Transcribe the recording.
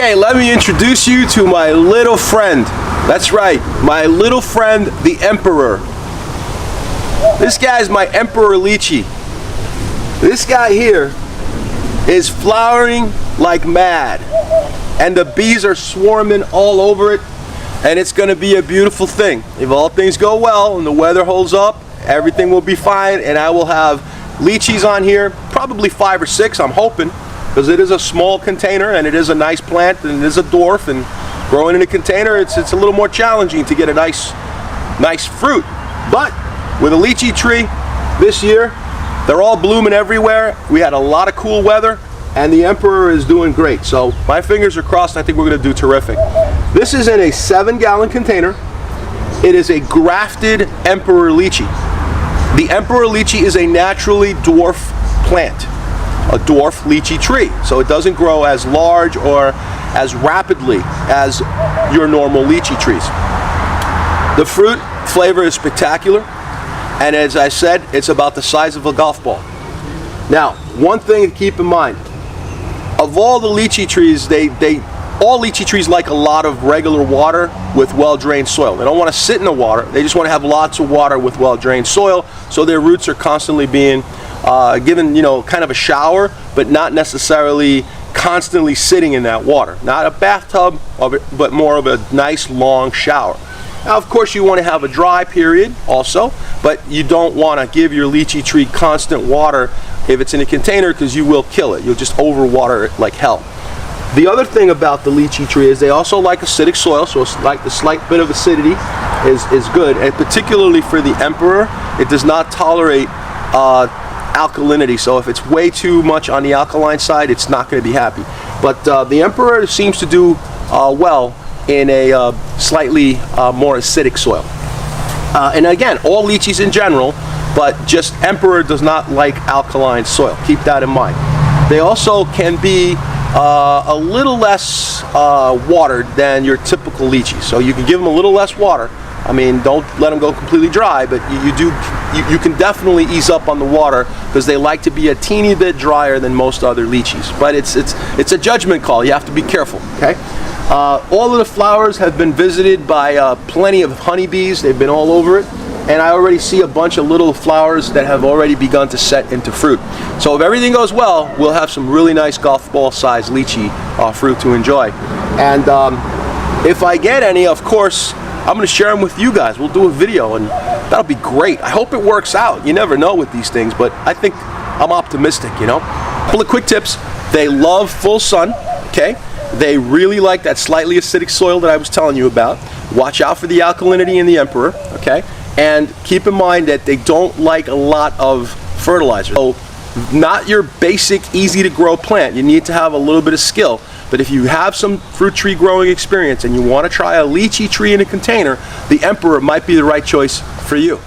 Okay, let me introduce you to my little friend. That's right, my little friend, the Emperor. This guy's my Emperor Lychee. This guy here is flowering like mad, and the bees are swarming all over it, and it's going to be a beautiful thing. If all things go well and the weather holds up, everything will be fine, and I will have lychees on here, probably 5 or 6, I'm hoping, because it is a small container and it is a nice plant and it is a dwarf, and growing in a container it's a little more challenging to get a nice fruit. But with a lychee tree this year, they're all blooming everywhere. We had a lot of cool weather and the Emperor is doing great. So my fingers are crossed. I think we're going to do terrific. This is in a 7-gallon container. It is a grafted Emperor Lychee. The Emperor Lychee is a naturally dwarf plant, a dwarf lychee tree. So it doesn't grow as large or as rapidly as your normal lychee trees. The fruit flavor is spectacular, and as I said, it's about the size of a golf ball. Now, one thing to keep in mind, of all the lychee trees, all lychee trees like a lot of regular water with well-drained soil. They don't want to sit in the water, they just want to have lots of water with well-drained soil, so their roots are constantly being given, kind of a shower, but not necessarily constantly sitting in that water. Not a bathtub, but more of a nice long shower. Now, of course, you want to have a dry period also, but you don't want to give your lychee tree constant water if it's in a container, because you will kill it. You'll just overwater it like hell. The other thing about the lychee tree is they also like acidic soil, so it's like the slight bit of acidity is good, and particularly for the Emperor, it does not tolerate alkalinity, so if it's way too much on the alkaline side, it's not going to be happy. But the Emperor seems to do well in a slightly more acidic soil. And again, all lychees in general, but just Emperor does not like alkaline soil. Keep that in mind. They also can be a little less watered than your typical lychee, so you can give them a little less water. I mean, don't let them go completely dry, but you can definitely ease up on the water, because they like to be a teeny bit drier than most other lychees. But it's a judgment call. You have to be careful. Okay. All of the flowers have been visited by plenty of honeybees. They've been all over it, and I already see a bunch of little flowers that have already begun to set into fruit. So if everything goes well, we'll have some really nice golf ball sized lychee fruit to enjoy. And if I get any, of course, I'm going to share them with you guys. We'll do a video, and that'll be great. I hope it works out. You never know with these things, but I think I'm optimistic, Couple of quick tips. They love full sun, okay? They really like that slightly acidic soil that I was telling you about. Watch out for the alkalinity in the Emperor, okay? And keep in mind that they don't like a lot of fertilizer. So not your basic, easy to grow plant. You need to have a little bit of skill. But if you have some fruit tree growing experience and you want to try a lychee tree in a container, the Emperor might be the right choice for you.